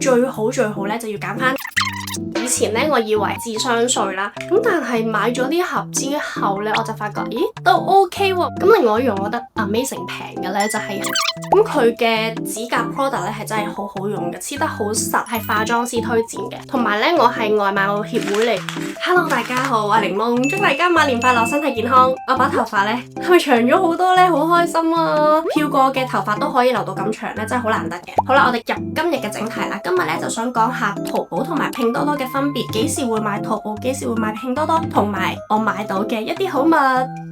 最好咧就要揀翻。以前咧我以為智商稅啦，咁但係買咗呢盒之後咧，我就發覺咦都 OK 喎。咁另外一樣我覺得 amazing 平嘅咧就係咁佢嘅指甲 product 咧係真係好用嘅，黐得好實，係化妝師推薦嘅。同埋咧我係外貌協會嚟。Hello 大家好，我係檸檬，祝大家馬年快樂，身體健康。我把頭髮咧係咪長咗好多咧？好開心啊！漂過嘅頭髮都可以留到咁長咧，真係好難得嘅。好啦，我哋入今日嘅正題啦。今日咧就想講下淘寶同埋拼多多嘅分別，幾時會買淘寶，幾時會買拼多多，同埋我買到嘅一啲好物。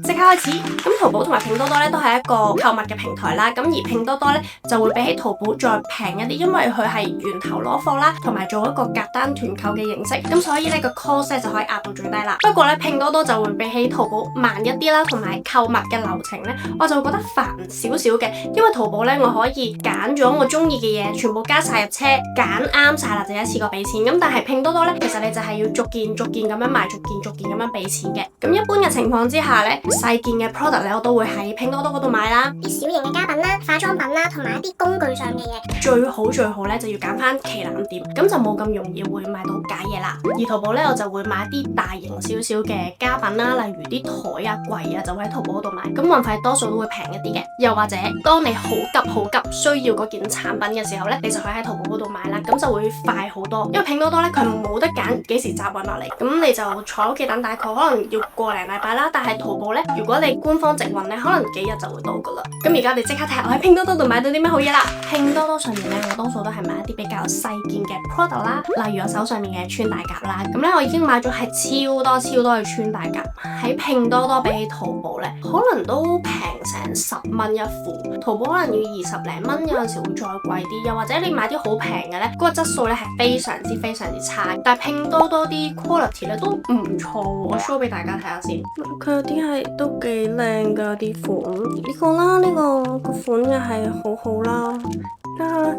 即刻開始。咁淘寶同埋拼多多咧都係一個購物嘅平台啦。咁而拼多多咧就會比起淘寶再平一啲，因為佢係源頭攞貨啦，同埋做一個隔單團購嘅形式。咁所以咧個 cost 咧就可以壓到最低啦。不過咧拼多多就會比起淘寶慢一啲啦，同埋購物嘅流程咧我就會覺得煩少少嘅。因為淘寶咧我可以揀咗我中意嘅嘢，全部加晒入車，揀啱晒啦就一次過俾錢。咁但係拼多多咧其實你就係要逐件咁樣買，逐件咁樣俾錢嘅。咁一般嘅情況之下咧，細件嘅 product 咧我都會喺拼多多嗰度買啦，啲小型嘅家品啦、化妝品啦，同埋一啲工具上嘅嘢。最好咧就要揀翻旗艦店，咁就冇咁容易會買到假嘢啦。而淘寶咧我就會買啲大型少少嘅家品啦，例如啲台啊、櫃啊，就會喺淘寶嗰度買。咁運費多數都會平一啲嘅。又或者當你好急需要嗰件產品嘅時候咧，你就可以喺淘寶嗰度買啦，咁就會快好多。因為拼多多咧佢冇得揀幾時集運落嚟，咁你就坐屋企等，大概可能要個零禮拜啦。但係淘寶咧，如果你官方直運咧，可能幾日就會到噶啦。咁而家我哋即刻睇下我喺拼多多度買到啲咩好嘢啦。拼多多上面咧，我多數都係買一啲比較細件嘅 product 啦，例如我手上面嘅穿戴甲啦。咁咧我已經買咗係超多嘅穿戴甲。喺拼多多比起淘寶咧，可能都平成10蚊一副，淘寶可能要20零蚊，有陣時會再貴啲。又或者你買啲好平嘅咧，嗰個質素咧係非常之差。但係拼多多啲 quality 咧都唔錯喎，我 show 俾大家睇下先。佢有啲係都幾靚㗎啲款，呢個啦，呢個款嘅係好啦。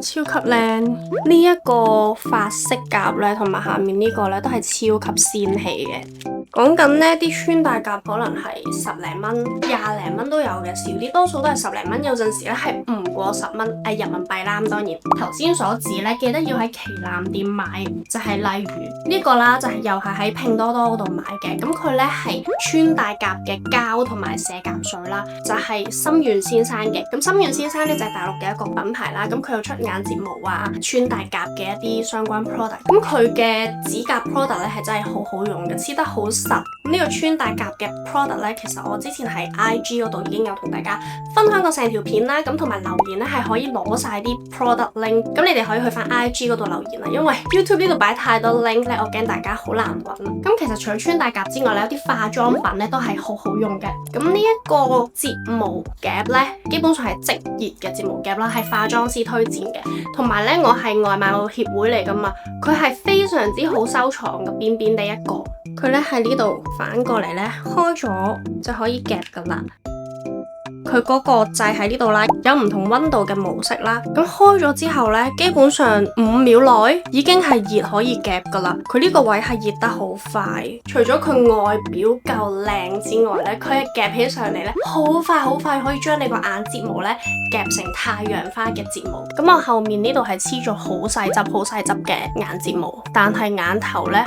超級靚！呢一個髮色甲咧，同埋下面呢個咧都係超級仙氣嘅。講緊呢啲穿戴甲可能係10零蚊、20零蚊都有嘅，少啲多數都係10零蚊，有陣時咧係唔過10蚊人民幣啦。咁當然頭先所指咧，記得要喺旗艦店買，就係例如呢個啦，就係又係喺拼多多嗰度買嘅。咁佢咧係穿戴甲嘅膠同埋卸甲水啦，就係心願先生嘅。咁心願先生咧就係大陸嘅一個品牌啦。咁佢有出眼睫毛啊、穿戴甲嘅一啲相關 product。咁佢嘅指甲 product 咧係真係好用嘅，黐得好實。呢個穿戴甲嘅 product 咧，其實我之前喺 IG 嗰度已經有同大家分享過成條片啦。咁同埋留言咧係可以攞晒啲 product link。咁你哋可以去翻 IG 嗰度留言啦，因為 YouTube 呢度擺太多 link 咧，我驚大家好難揾。咁其實除咗穿戴甲之外咧，有啲化妝品咧都係好用嘅。咁呢一個睫毛夾咧，基本上係即熱嘅睫毛夾啦，係化妝師推薦嘅。同埋咧，我係外貌協會嚟噶嘛，佢係非常之好收藏嘅，扁扁地一個。佢咧喺呢度反過嚟咧，開咗就可以夾噶啦。佢嗰個掣喺呢度啦，有唔同溫度嘅模式啦。咁開咗之後咧，基本上5秒內已經係熱可以夾噶啦。佢呢個位係熱得好快。除咗佢外表夠靚之外咧，佢係夾起上嚟咧，好快可以將你個眼睫毛咧夾成太陽花嘅睫毛。咁我後面呢度係黐咗好細執嘅眼睫毛，但係眼頭咧，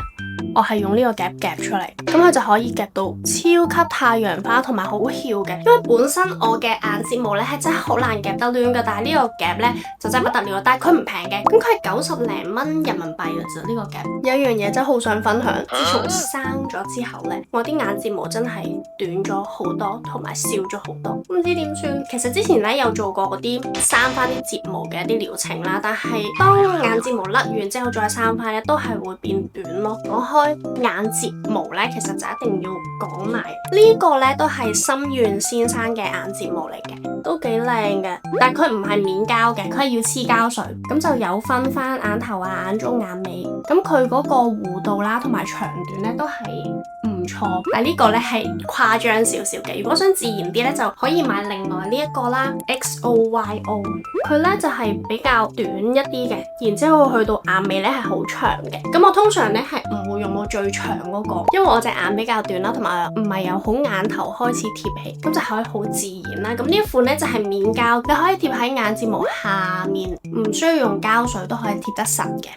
我係用呢個夾出嚟，咁佢就可以夾到超級太陽花同埋好翹嘅。因為本身我嘅眼睫毛咧係真係好難夾得亂嘅，但係呢個夾咧就真係不得了。但係佢唔平嘅，咁佢係90零蚊人民幣嘅啫。呢個夾有一樣嘢真係好想分享，自從生咗之後咧，我啲眼睫毛真係短咗好多，同埋少咗好多，唔知點算。其實之前咧有做過嗰啲生翻啲睫毛嘅一啲療程啦，但係當眼睫毛甩完之後再生翻咧，都係會變短咯。講開眼睫毛咧，其實就一定要講埋呢個咧，都係心願先生嘅眼睫毛嚟嘅，都幾靚嘅。但係佢唔係面膠嘅，佢係要黐膠水，咁就有分翻眼頭啊、眼中、眼尾。咁佢嗰個弧度啦，同埋長短咧都係唔錯，但係呢個咧係誇張少少嘅。如果想自然啲咧，就可以買另外呢一個啦 XOYO， 佢咧就係比較短一啲嘅，然之後去到眼尾咧係好長嘅。咁我通常咧係唔會用到最長嗰個，因為我隻眼比較短啦，同埋唔係由好眼頭開始貼起，咁就可以好自然啦。咁呢一款咧就係免膠，你可以貼喺眼睫毛下面，唔需要用膠水都可以貼得實嘅。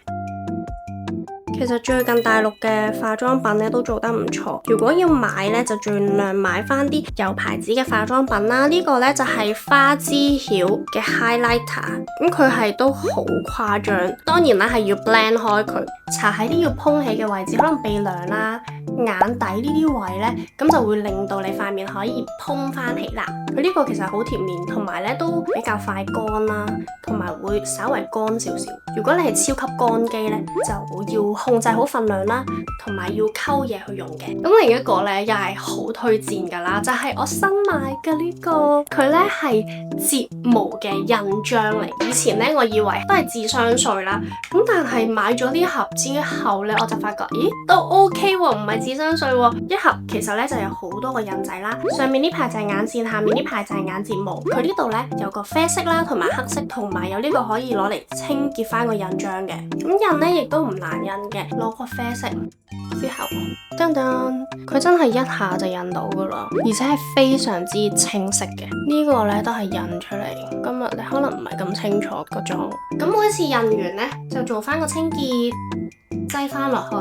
其實最近大陸嘅化妝品咧都做得唔錯，如果要買咧就盡量買翻啲有牌子嘅化妝品啦。呢個咧就係花知曉嘅 highlighter， 咁佢係都好誇張，當然啦係要 blend 開佢，搽喺啲要蓬起嘅位置，可能鼻梁啦、眼底呢啲位咧，咁就會令到你塊面可以蓬翻起啦。佢呢個其實好貼面，同埋咧都比較快乾啦，同埋會稍為乾少少。如果你係超級乾肌咧，就要控制好份量啦，同埋要溝嘢去用嘅。咁另一個咧又係好推薦噶啦，就係我新買嘅呢個，佢咧係睫毛嘅印章嚟。以前咧我以為都係智商稅啦，咁但係買咗呢盒之後咧，我就發覺，咦都 OK 喎，唔係智商稅喎。一盒其實咧就有好多個印仔啦，上面呢排就係眼線，下面呢排就係眼睫毛。佢呢度咧有個啡色啦，同埋黑色，同埋有呢個可以攞嚟清潔翻個印章嘅。咁印咧亦都唔難印嘅，攞個啡色之後，噔噔，佢真係一下就印到噶啦，而且係非常之清晰嘅。呢個咧都係印出嚟，今日你可能唔係咁清楚個妝。咁每一次印完咧，就做翻個清潔，擠翻落去，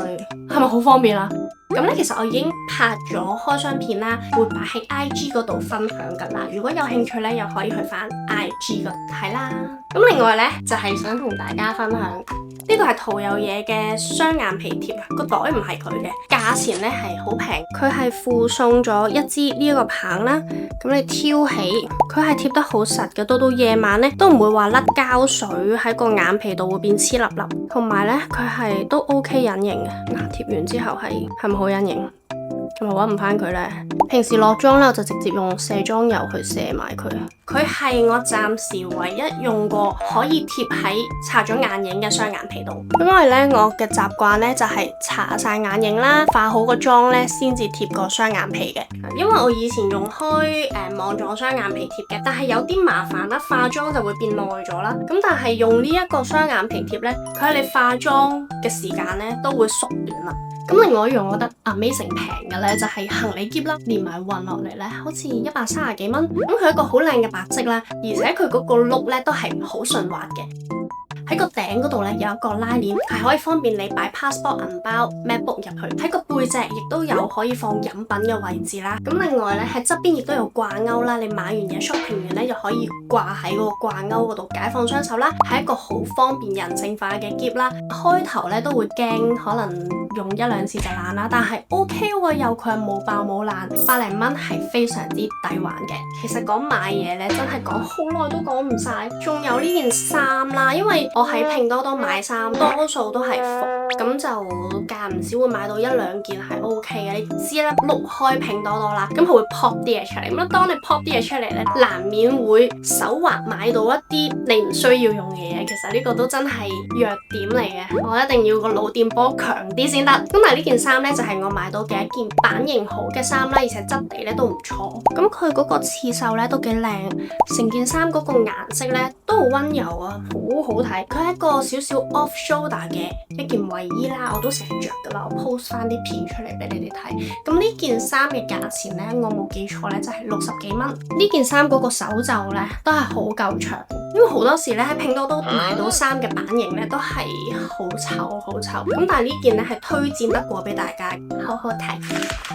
係咪好方便啊？咁咧，其實我已經拍咗開箱片啦，會擺喺 IG 嗰度分享噶啦。如果有興趣咧，又可以去翻 IG 嗰度睇啦。咁另外咧，就係想同大家分享呢個係淘有嘢嘅雙眼皮貼，個袋唔係佢嘅，價錢咧係好平。佢係附送咗一支呢一個棒啦，咁你挑起，佢係貼得好實嘅，到夜晚咧都唔會話甩膠水喺個眼皮度會變黐粒粒，同埋咧佢係都 OK 隱形嘅。嗱，貼完之後係咪好隱形？係咪揾唔翻佢呢？平時落妝咧，我就直接用卸妝油去卸埋佢。佢係我暫時唯一用過可以貼喺搽咗眼影嘅雙眼皮度。因為咧，我嘅習慣咧就係搽晒眼影啦，化好個妝咧先至貼個雙眼皮嘅。因為我以前用開網狀雙眼皮貼嘅，但係有啲麻煩啦，化妝就會變耐咗啦。咁但係用呢一個雙眼皮貼咧，佢喺你化妝嘅時間咧都會縮短啦。咁另外一樣我覺得 amazing 平嘅咧，就係行李篋啦，連埋運落嚟咧，好似130幾蚊。咁佢係一個好靚嘅白色啦，而且佢嗰個碌咧都係好順滑嘅。喺個頂嗰度咧有一個拉鏈，係可以方便你擺 passport 銀包、MacBook 入去。喺個背脊亦都有可以放飲品嘅位置啦。咁另外咧喺側邊亦都有掛鈎啦，你買完嘢 shopping 完咧就可以掛喺嗰個掛鈎嗰度解放雙手啦，係一個好方便人性化嘅篋啦。開頭咧都會驚可能用1、2次就爛啦，但係 OK 喎，有佢係冇爆冇爛，100零蚊係非常之抵玩嘅。其實講買嘢咧真係講好耐都講唔晒，仲有呢件衫啦，因為我喺拼多多買衫，多數都係服，咁就間唔少會買到1、2件係 OK 嘅。你知啦，碌開拼多多啦，咁佢會 pop 啲嘢出嚟。咁當你 pop 啲嘢出嚟咧，難免會手滑買到一啲你唔需要用嘅嘢。其實呢個都真係弱點嚟嘅，我一定要個腦電波強啲先得。咁但係呢件衫咧就係我買到嘅一件版型好嘅衫啦，而且質地咧都唔錯。咁佢嗰個刺繡咧都幾靚，成件衫嗰個顏色咧都好溫柔啊，好好睇。佢係一個少少 off shoulder 嘅一件衛衣啦，我都成日着噶啦，我 post 翻啲片出嚟俾你哋睇。咁呢件衫嘅價錢咧，我冇記錯咧就係60幾蚊。呢件衫嗰個手袖咧都係好夠長，因為好多時咧喺拼多多買到衫嘅版型咧都係好醜好醜。咁但係呢件咧係推薦得過俾大家，好好睇。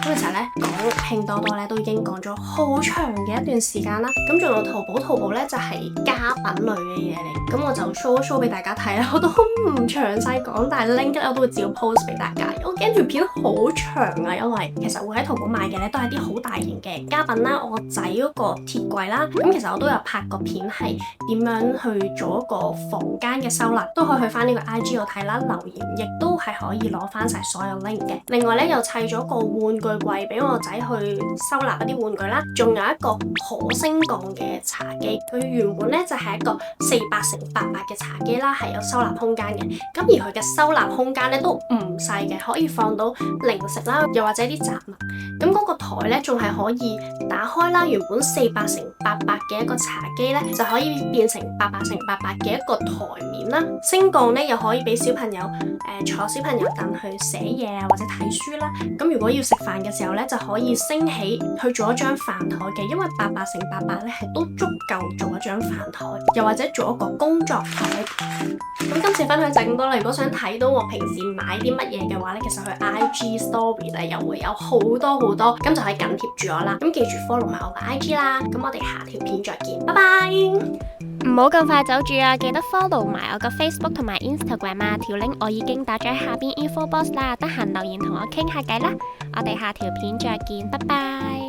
咁其實咧講拼多多咧都已經講咗好長嘅一段時間啦。咁仲有淘寶咧就係家品類嘅嘢嚟，咁我就 show 俾大家睇啦。我都唔詳細講，但係 link 我都會照 post 俾大家。我驚條片好長啊，因為其實會喺淘寶買嘅咧都係啲好大型嘅家品啦。我仔嗰個鐵櫃啦，咁其實我都有拍個片係點樣去做一個房間嘅收納，都可以去翻呢個 IG 度睇啦。留言亦都係可以攞翻晒所有 link 嘅。另外咧又砌咗個玩具櫃俾我仔去收納一啲玩具啦。仲有一個可升降嘅茶几，佢原本咧就係一個 400×800嘅茶几啦，係有收納空間嘅。咁而佢嘅收納空間咧都唔細嘅，可以放到零食啦，又或者啲雜物。咁嗰個台咧仲係可以打開啦，原本400×800嘅一個茶几咧就可以變成800×800嘅一個台面啦。升降咧又可以俾小朋友坐小朋友凳去寫嘢啊，或者睇書啦。咁如果要食飯嘅時候咧，就可以升起去做一張飯台嘅，因為800×800咧係都足夠做一張飯台，又或者做一個工作台。咁今次分享就咁多啦。如果想睇到我平時買啲乜嘢嘅話咧，其實去 IG Story 咧又會有好多，咁就可以緊貼住我啦。咁記住 follow 埋我嘅 IG 啦。咁我哋下條片再見，拜拜。唔好咁快走住啊！記得 follow 埋我個 Facebook 同埋 Instagram 啊，條 link 我已經打咗喺下邊 info box 啦。得閒留言同我傾下偈啦。我哋下條片再見，拜拜。